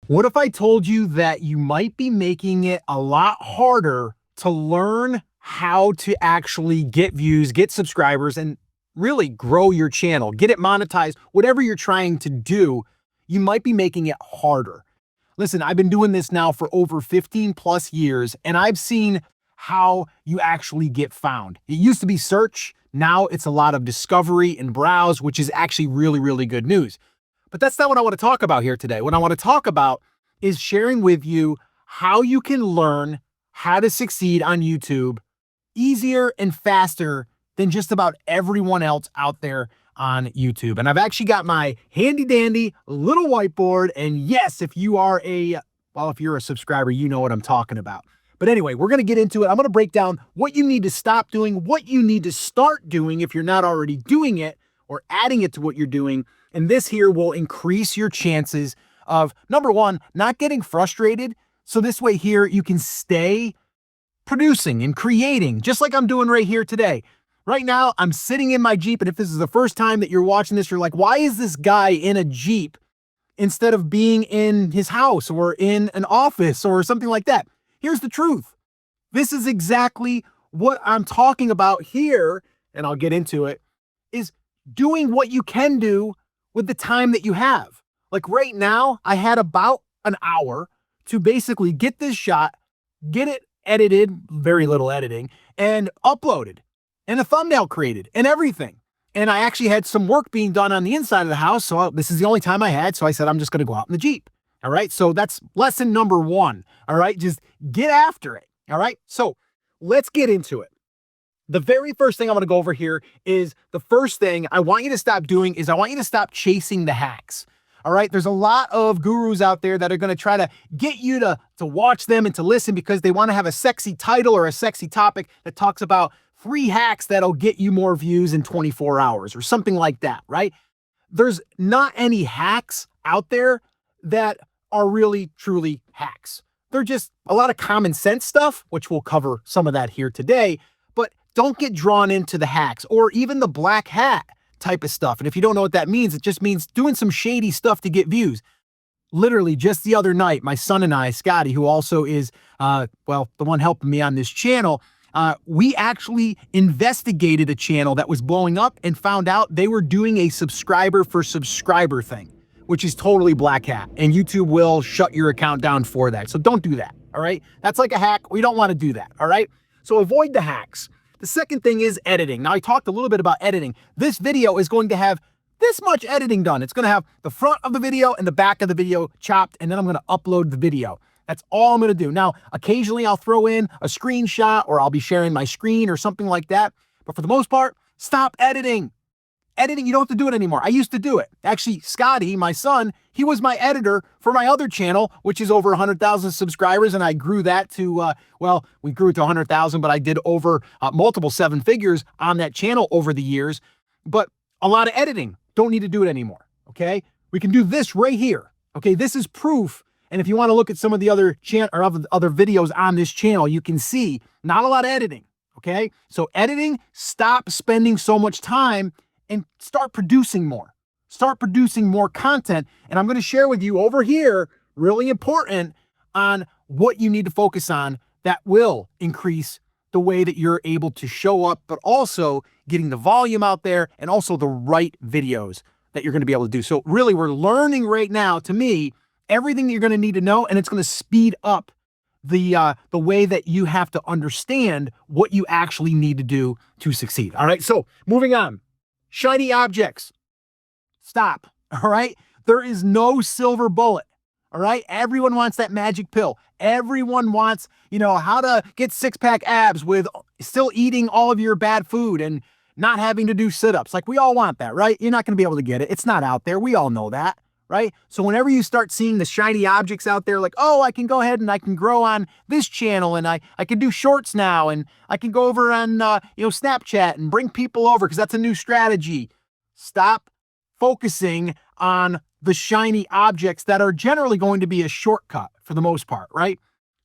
What if I told you that you might be making it a lot harder to learn how to actually get views, get subscribers, and really grow your channel, get it monetized, whatever you're trying to do, you might be making it harder. Listen, I've been doing this now for over 15 plus years, and I've seen how you actually get found. It used to be search. Now it's a lot of discovery and browse, which is actually really, really good news. But that's not what I want to talk about here today. What I want to talk about is sharing with you how you can learn how to succeed on YouTube easier and faster than just about everyone else out there on YouTube. And I've actually got my handy dandy little whiteboard. And yes, if you're a subscriber, you know what I'm talking about. But anyway, we're going to get into it. I'm going to break down what you need to stop doing, what you need to start doing if you're not already doing it, or adding it to what you're doing. And this here will increase your chances of, number one, not getting frustrated. So this way here, you can stay producing and creating, just like I'm doing right here today. Right now, I'm sitting in my Jeep. And if this is the first time that you're watching this, you're like, why is this guy in a Jeep instead of being in his house or in an office or something like that? Here's the truth. This is exactly what I'm talking about here, and I'll get into it, is doing what you can do with the time that you have. Like right now, I had about an hour to basically get this shot, get it edited, very little editing, and uploaded, and a thumbnail created, and everything. And I actually had some work being done on the inside of the house, so this is the only time I had, so I said, I'm just going to go out in the Jeep. All right, so that's lesson number one. All right, just get after it. All right, so let's get into it. The very first thing I'm going to go over here is the first thing I want you to stop doing is I want you to stop chasing the hacks. All right, there's a lot of gurus out there that are going to try to get you to watch them and to listen because they want to have a sexy title or a sexy topic that talks about 3 hacks that'll get you more views in 24 hours or something like that, right? There's not any hacks out there that are really, truly hacks. They're just a lot of common sense stuff, which we'll cover some of that here today. But don't get drawn into the hacks or even the black hat type of stuff. And if you don't know what that means, it just means doing some shady stuff to get views. Literally just the other night, my son and I, Scotty, who also is, the one helping me on this channel, we actually investigated a channel that was blowing up and found out they were doing a subscriber for subscriber thing, which is totally black hat. And YouTube will shut your account down for that. So don't do that, all right? That's like a hack. We don't want to do that, all right? So avoid the hacks. The second thing is editing. Now, I talked a little bit about editing. This video is going to have this much editing done. It's going to have the front of the video and the back of the video chopped, and then I'm going to upload the video. That's all I'm going to do. Now, occasionally I'll throw in a screenshot or I'll be sharing my screen or something like that. But for the most part, stop editing. Editing, you don't have to do it anymore. I used to do it. Actually, Scotty, my son, he was my editor for my other channel, which is over 100,000 subscribers. And I grew that to, we grew it to 100,000, but I did over multiple 7 figures on that channel over the years. But a lot of editing, don't need to do it anymore. Okay. We can do this right here. Okay. This is proof. And if you want to look at some of the other other videos on this channel, you can see not a lot of editing. Okay. So editing, stop spending so much time and start producing more. Start producing more content. And I'm going to share with you over here, really important, on what you need to focus on that will increase the way that you're able to show up, but also getting the volume out there and also the right videos that you're going to be able to do. So really, we're learning right now, to me, everything that you're going to need to know, and it's going to speed up the way that you have to understand what you actually need to do to succeed. All right, so moving on. Shiny objects. Stop. All right. There is no silver bullet. All right. Everyone wants that magic pill. Everyone wants, how to get 6-pack abs with still eating all of your bad food and not having to do sit-ups. Like, we all want that, right? You're not going to be able to get it. It's not out there. We all know that, right? So whenever you start seeing the shiny objects out there, like, oh, I can go ahead and I can grow on this channel and I can do shorts now and I can go over on, Snapchat and bring people over because that's a new strategy. Stop focusing on the shiny objects that are generally going to be a shortcut for the most part, right?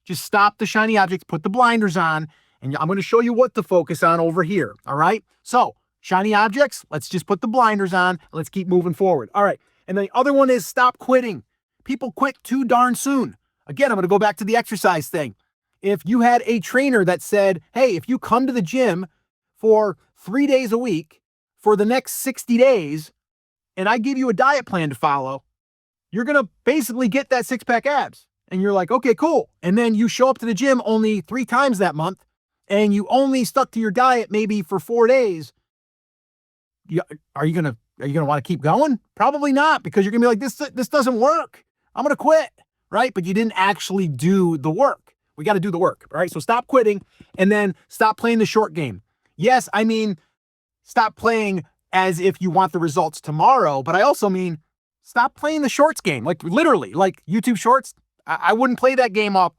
Just stop the shiny objects, put the blinders on, and I'm going to show you what to focus on over here, all right? So shiny objects, let's just put the blinders on. Let's keep moving forward. All right. And the other one is stop quitting. People quit too darn soon. Again, I'm going to go back to the exercise thing. If you had a trainer that said, hey, if you come to the gym for 3 days a week for the next 60 days, and I give you a diet plan to follow, you're going to basically get that six-pack abs. And you're like, okay, cool. And then you show up to the gym only 3 times that month, and you only stuck to your diet maybe for 4 days. Are you going to want to keep going? Probably not, because you're going to be like, this doesn't work. I'm going to quit, right? But you didn't actually do the work. We got to do the work, all right? So stop quitting, and then stop playing the short game. Yes, I mean, stop playing as if you want the results tomorrow, but I also mean stop playing the shorts game. Like literally, like YouTube Shorts, I wouldn't play that game up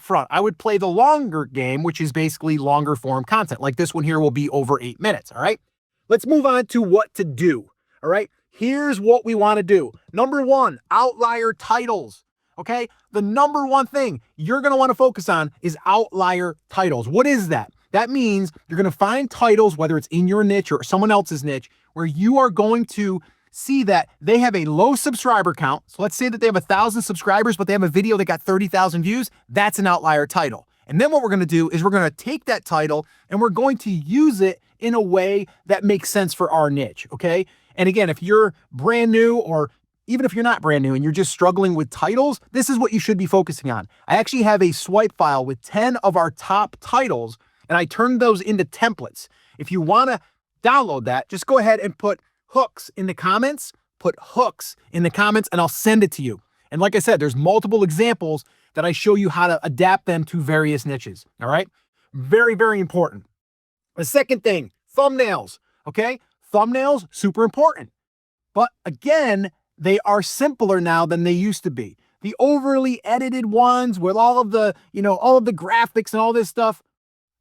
front. I would play the longer game, which is basically longer form content. Like this one here will be over 8 minutes, all right? Let's move on to what to do, all right? Here's what we want to do. Number 1, outlier titles, okay? The number 1 thing you're going to want to focus on is outlier titles. What is that? That means you're going to find titles, whether it's in your niche or someone else's niche, where you are going to see that they have a low subscriber count. So let's say that they have 1,000 subscribers, but they have a video that got 30,000 views. That's an outlier title. And then what we're going to do is we're going to take that title and we're going to use it in a way that makes sense for our niche, okay? And again, if you're brand new, or even if you're not brand new and you're just struggling with titles, this is what you should be focusing on. I actually have a swipe file with 10 of our top titles, and I turned those into templates. If you want to download that, just go ahead and put hooks in the comments, and I'll send it to you. And like I said, there's multiple examples that I show you how to adapt them to various niches, all right? Very, very important. The second thing, thumbnails, okay? Thumbnails, super important. But again, they are simpler now than they used to be. The overly edited ones with all of the graphics and all this stuff,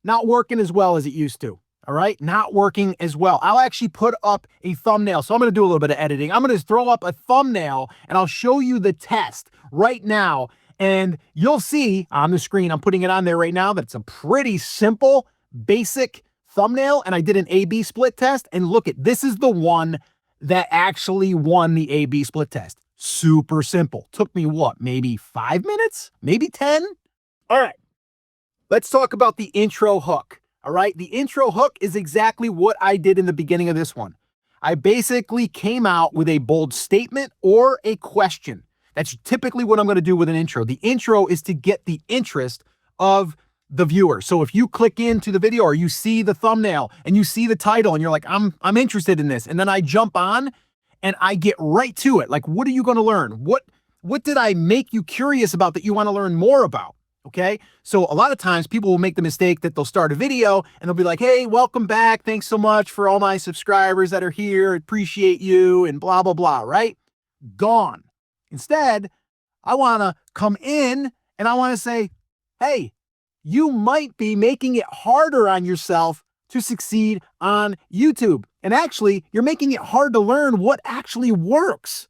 not working as well as it used to. All right, not working as well. I'll actually put up a thumbnail. So I'm going to do a little bit of editing. I'm going to throw up a thumbnail and I'll show you the test right now. And you'll see on the screen, I'm putting it on there right now, that's a pretty simple, basic thumbnail. And I did an A/B split test. And look this is the one that actually won the A/B split test. Super simple. Took me what, maybe 5 minutes? Maybe 10? All right, let's talk about the intro hook. All right, the intro hook is exactly what I did in the beginning of this one. I basically came out with a bold statement or a question. That's typically what I'm going to do with an intro. The intro is to get the interest of the viewer. So if you click into the video or you see the thumbnail and you see the title and you're like, I'm interested in this. And then I jump on and I get right to it. Like, what are you going to learn? What did I make you curious about that you want to learn more about? Okay, so a lot of times people will make the mistake that they'll start a video and they'll be like, hey, welcome back. Thanks so much for all my subscribers that are here. Appreciate you and blah, blah, blah, right? Gone. Instead, I want to come in and I want to say, hey, you might be making it harder on yourself to succeed on YouTube. And actually, you're making it hard to learn what actually works.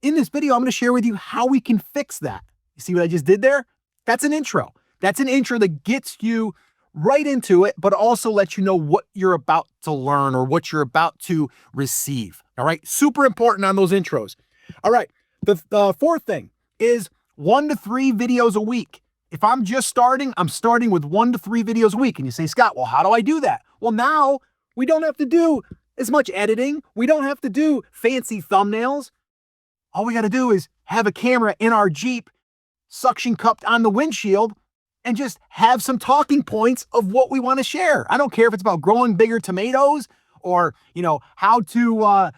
In this video, I'm going to share with you how we can fix that. You see what I just did there? That's an intro. That's an intro that gets you right into it, but also lets you know what you're about to learn or what you're about to receive. All right. Super important on those intros. All right. The fourth thing is 1 to 3 videos a week. If I'm just starting, I'm starting with 1 to 3 videos a week. And you say, Scott, well, how do I do that? Well, now we don't have to do as much editing. We don't have to do fancy thumbnails. All we got to do is have a camera in our Jeep suction cupped on the windshield and just have some talking points of what we want to share. I don't care if it's about growing bigger tomatoes or, how to,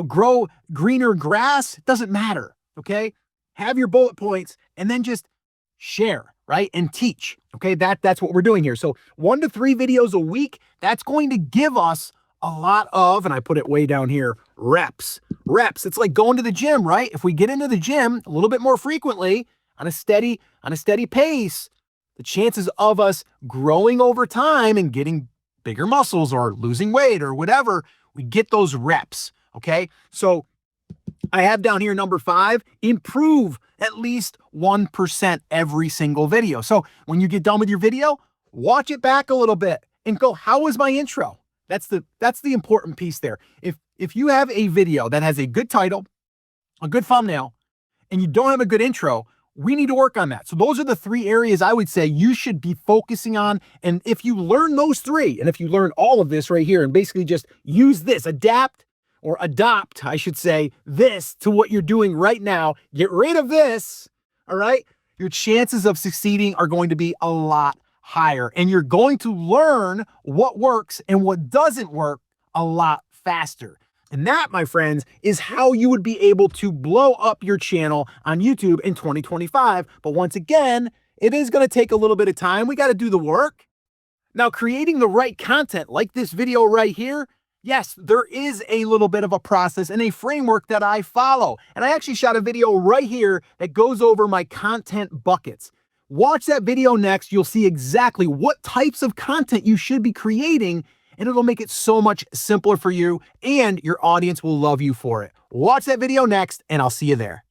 grow greener grass. It doesn't matter. Okay. Have your bullet points and then just share, right? And teach. Okay. That's what we're doing here. So 1 to 3 videos a week, that's going to give us a lot of, and I put it way down here, reps. It's like going to the gym, right? If we get into the gym a little bit more frequently, on a steady pace, the chances of us growing over time and getting bigger muscles or losing weight or whatever, we get those reps, okay? So I have down here number 5, improve at least 1% every single video. So when you get done with your video, watch it back a little bit and go, how was my intro? That's the important piece there. If you have a video that has a good title, a good thumbnail, and you don't have a good intro, we need to work on that. So those are the 3 areas I would say you should be focusing on. And if you learn those 3, and if you learn all of this right here and basically just use this, adapt or adopt, I should say, this to what you're doing right now, get rid of this, all right? Your chances of succeeding are going to be a lot higher, and you're going to learn what works and what doesn't work a lot faster. And that, my friends, is how you would be able to blow up your channel on YouTube in 2025. But once again, it is going to take a little bit of time. We got to do the work. Now, creating the right content like this video right here, yes, there is a little bit of a process and a framework that I follow. And I actually shot a video right here that goes over my content buckets. Watch that video next. You'll see exactly what types of content you should be creating, and it'll make it so much simpler for you, and your audience will love you for it. Watch that video next, and I'll see you there.